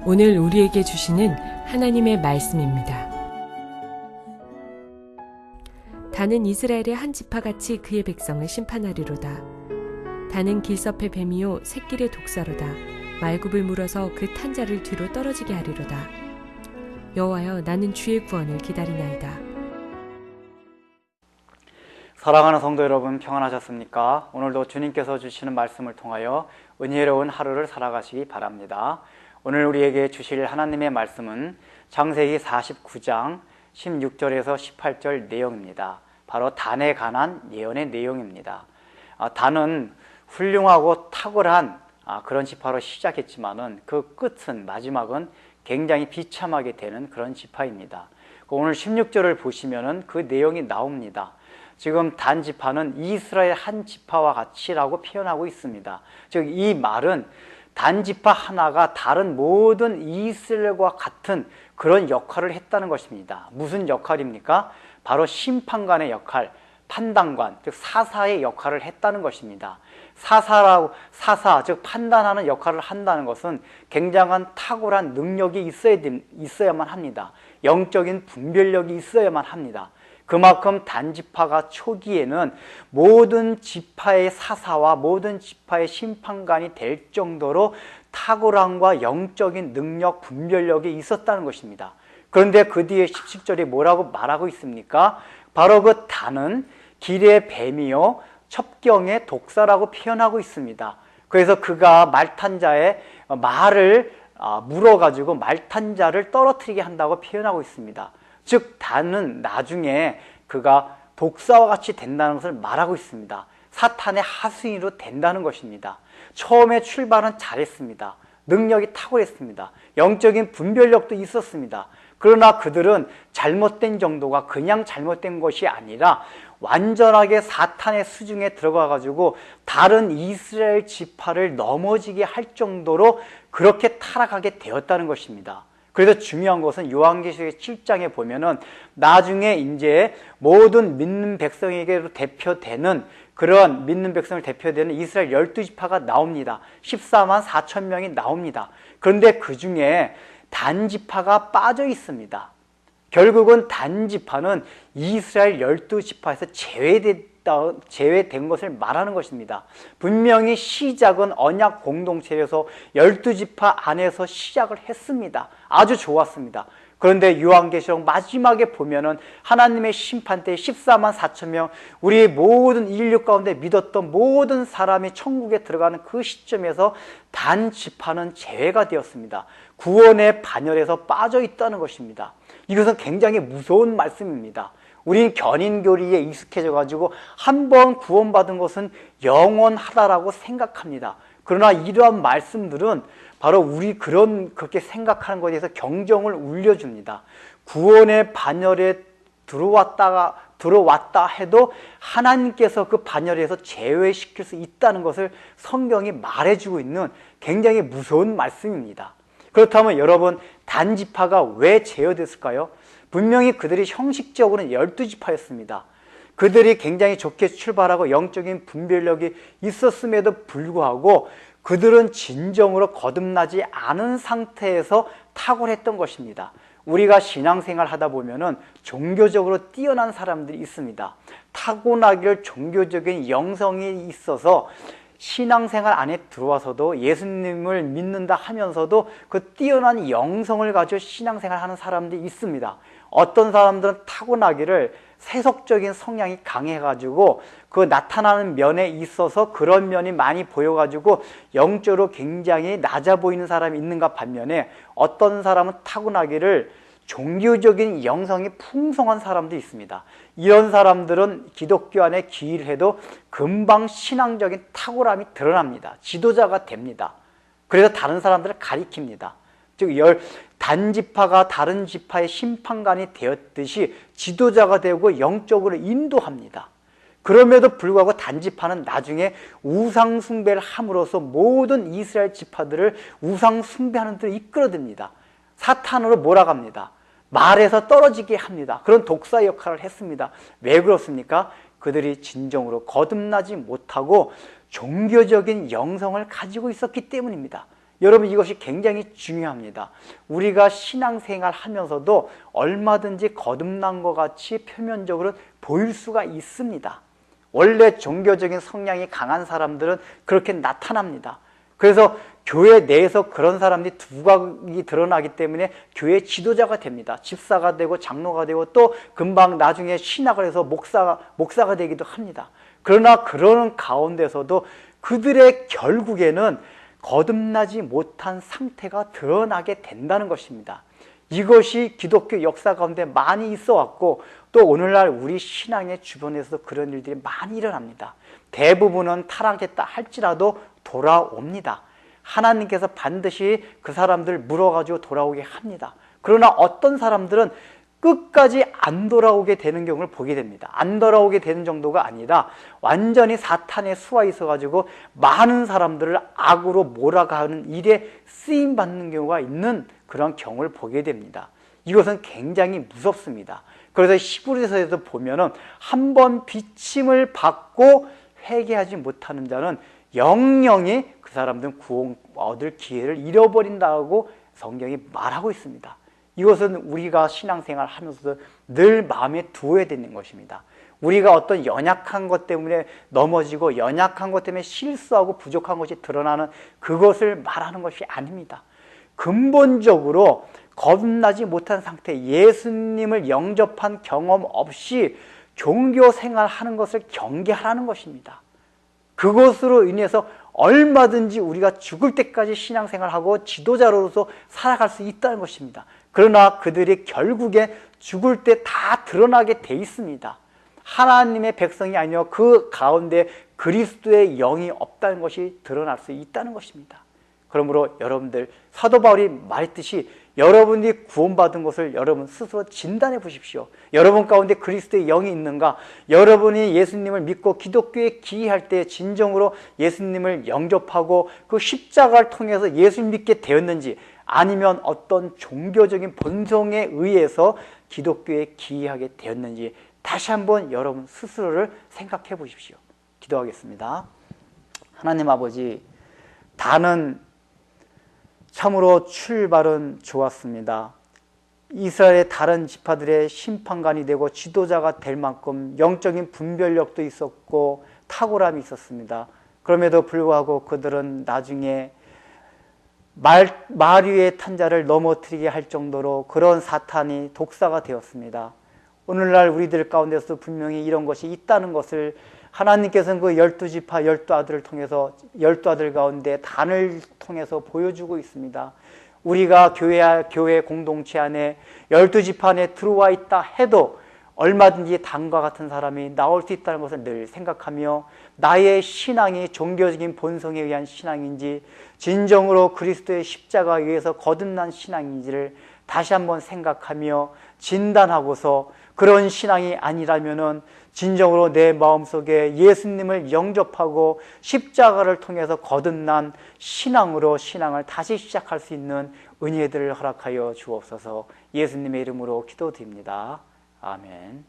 오늘 우리에게 주시는 하나님의 말씀입니다. 다는 이스라엘의 한 지파같이 그의 백성을 심판하리로다. 다는 길섭의 뱀이요 새끼의 독사로다. 말굽을 물어서 그 탄자를 뒤로 떨어지게 하리로다. 여호와여, 나는 주의 구원을 기다리나이다. 사랑하는 성도 여러분, 평안하셨습니까? 오늘도 주님께서 주시는 말씀을 통하여 은혜로운 하루를 살아가시기 바랍니다. 오늘 우리에게 주실 하나님의 말씀은 창세기 49장 16절에서 18절 내용입니다. 바로 단에 관한 예언의 내용입니다. 단은 훌륭하고 탁월한 그런 지파로 시작했지만은 그 끝은, 마지막은 굉장히 비참하게 되는 그런 지파입니다. 오늘 16절을 보시면은 그 내용이 나옵니다. 지금 단 지파는 이스라엘 한 지파와 같이라고 표현하고 있습니다. 즉 이 말은 단 지파 하나가 다른 모든 이스라엘과 같은 그런 역할을 했다는 것입니다. 무슨 역할입니까? 바로 심판관의 역할, 판단관, 즉 사사의 역할을 했다는 것입니다. 사사, 즉 판단하는 역할을 한다는 것은 굉장한 탁월한 능력이 있어야만 합니다. 영적인 분별력이 있어야만 합니다. 그만큼 단지파가 초기에는 모든 지파의 사사와 모든 지파의 심판관이 될 정도로 탁월함과 영적인 능력, 분별력이 있었다는 것입니다. 그런데 그 뒤에 17절에 뭐라고 말하고 있습니까? 바로 그 단은 길의 뱀이요 첩경의 독사라고 표현하고 있습니다. 그래서 그가 말탄자의 말을 물어가지고 말탄자를 떨어뜨리게 한다고 표현하고 있습니다. 즉 단은 나중에 그가 독사와 같이 된다는 것을 말하고 있습니다. 사탄의 하수인으로 된다는 것입니다. 처음에 출발은 잘했습니다. 능력이 탁월했습니다. 영적인 분별력도 있었습니다. 그러나 그들은 잘못된 정도가 그냥 잘못된 것이 아니라 완전하게 사탄의 수중에 들어가 가지고 다른 이스라엘 지파를 넘어지게 할 정도로 그렇게 타락하게 되었다는 것입니다. 그래서 중요한 것은 요한계시록 7장에 보면은 나중에 이제 모든 믿는 백성에게로 대표되는 그런 믿는 백성을 대표되는 이스라엘 12지파가 나옵니다. 14만 4천 명이 나옵니다. 그런데 그 중에 단지파가 빠져 있습니다. 결국은 단지파는 이스라엘 12지파에서 제외된 것을 말하는 것입니다. 분명히 시작은 언약 공동체에서 12지파 안에서 시작을 했습니다. 아주 좋았습니다. 그런데 요한계시록 마지막에 보면은 하나님의 심판 때 14만 4천 명, 우리의 모든 인류 가운데 믿었던 모든 사람이 천국에 들어가는 그 시점에서 단지파는 제외가 되었습니다. 구원의 반열에서 빠져 있다는 것입니다. 이것은 굉장히 무서운 말씀입니다. 우리는 견인교리에 익숙해져 가지고 한 번 구원받은 것은 영원하다라고 생각합니다. 그러나 이러한 말씀들은 바로 우리 그렇게 생각하는 것에 대해서 경종을 울려줍니다. 구원의 반열에 들어왔다 해도 하나님께서 그 반열에서 제외시킬 수 있다는 것을 성경이 말해주고 있는 굉장히 무서운 말씀입니다. 그렇다면 여러분, 단지파가 왜 제어됐을까요? 분명히 그들이 형식적으로는 12지파였습니다. 그들이 굉장히 좋게 출발하고 영적인 분별력이 있었음에도 불구하고 그들은 진정으로 거듭나지 않은 상태에서 탁월했던 것입니다. 우리가 신앙생활 하다 보면은 종교적으로 뛰어난 사람들이 있습니다. 타고나길 종교적인 영성이 있어서 신앙생활 안에 들어와서도 예수님을 믿는다 하면서도 그 뛰어난 영성을 가지고 신앙생활 하는 사람들이 있습니다. 어떤 사람들은 타고나기를 세속적인 성향이 강해가지고 그 나타나는 면에 있어서 그런 면이 많이 보여가지고 영적으로 굉장히 낮아 보이는 사람이 있는가 반면에 어떤 사람은 타고나기를 종교적인 영성이 풍성한 사람도 있습니다. 이런 사람들은 기독교 안에 기일해도 금방 신앙적인 탁월함이 드러납니다. 지도자가 됩니다. 그래서 다른 사람들을 가리킵니다. 즉 단지파가 다른 지파의 심판관이 되었듯이 지도자가 되고 영적으로 인도합니다. 그럼에도 불구하고 단지파는 나중에 우상 숭배를 함으로써 모든 이스라엘 지파들을 우상 숭배하는 데로 이끌어듭니다. 사탄으로 몰아갑니다. 말에서 떨어지게 합니다. 그런 독사 역할을 했습니다. 왜 그렇습니까? 그들이 진정으로 거듭나지 못하고 종교적인 영성을 가지고 있었기 때문입니다. 여러분, 이것이 굉장히 중요합니다. 우리가 신앙생활 하면서도 얼마든지 거듭난 것 같이 표면적으로 보일 수가 있습니다. 원래 종교적인 성향이 강한 사람들은 그렇게 나타납니다. 그래서 교회 내에서 그런 사람들이 두각이 드러나기 때문에 교회 지도자가 됩니다. 집사가 되고 장로가 되고 또 금방 나중에 신학을 해서 목사가 되기도 합니다. 그러나 그러는 가운데서도 그들의 결국에는 거듭나지 못한 상태가 드러나게 된다는 것입니다. 이것이 기독교 역사 가운데 많이 있어 왔고 또 오늘날 우리 신앙의 주변에서도 그런 일들이 많이 일어납니다. 대부분은 타락했다 할지라도 돌아옵니다. 하나님께서 반드시 그 사람들 물어가지고 돌아오게 합니다. 그러나 어떤 사람들은 끝까지 안 돌아오게 되는 경우를 보게 됩니다. 안 돌아오게 되는 정도가 아니라 완전히 사탄의 수가 있어가지고 많은 사람들을 악으로 몰아가는 일에 쓰임받는 경우가 있는 그런 경우를 보게 됩니다. 이것은 굉장히 무섭습니다. 그래서 히브리서에서 보면은 한 번 비침을 받고 회개하지 못하는 자는 영영이 그 사람들은 구원 얻을 기회를 잃어버린다고 성경이 말하고 있습니다. 이것은 우리가 신앙생활 하면서도 늘 마음에 두어야 되는 것입니다. 우리가 어떤 연약한 것 때문에 넘어지고 연약한 것 때문에 실수하고 부족한 것이 드러나는 그것을 말하는 것이 아닙니다. 근본적으로 거듭나지 못한 상태, 예수님을 영접한 경험 없이 종교 생활하는 것을 경계하라는 것입니다. 그것으로 인해서 얼마든지 우리가 죽을 때까지 신앙생활하고 지도자로서 살아갈 수 있다는 것입니다. 그러나 그들이 결국에 죽을 때 다 드러나게 돼 있습니다. 하나님의 백성이 아니요 그 가운데 그리스도의 영이 없다는 것이 드러날 수 있다는 것입니다. 그러므로 여러분들, 사도 바울이 말했듯이 여러분이 구원받은 것을 여러분 스스로 진단해 보십시오. 여러분 가운데 그리스도의 영이 있는가? 여러분이 예수님을 믿고 기독교에 기이할 때 진정으로 예수님을 영접하고 그 십자가를 통해서 예수님 믿게 되었는지, 아니면 어떤 종교적인 본성에 의해서 기독교에 기이하게 되었는지 다시 한번 여러분 스스로를 생각해 보십시오. 기도하겠습니다. 하나님 아버지, 다는 참으로 출발은 좋았습니다. 이스라엘의 다른 지파들의 심판관이 되고 지도자가 될 만큼 영적인 분별력도 있었고 탁월함이 있었습니다. 그럼에도 불구하고 그들은 나중에 말 위의 탄자를 넘어뜨리게 할 정도로 그런 사탄이 독사가 되었습니다. 오늘날 우리들 가운데서도 분명히 이런 것이 있다는 것을 하나님께서는 그 12지파 12아들을 통해서 12아들 가운데 단을 통해서 보여주고 있습니다. 우리가 교회 공동체 안에 12지파 안에 들어와 있다 해도 얼마든지 단과 같은 사람이 나올 수 있다는 것을 늘 생각하며 나의 신앙이 종교적인 본성에 의한 신앙인지 진정으로 그리스도의 십자가에 의해서 거듭난 신앙인지를 다시 한번 생각하며 진단하고서 그런 신앙이 아니라면은 진정으로 내 마음속에 예수님을 영접하고 십자가를 통해서 거듭난 신앙으로 신앙을 다시 시작할 수 있는 은혜들을 허락하여 주옵소서. 예수님의 이름으로 기도드립니다. 아멘.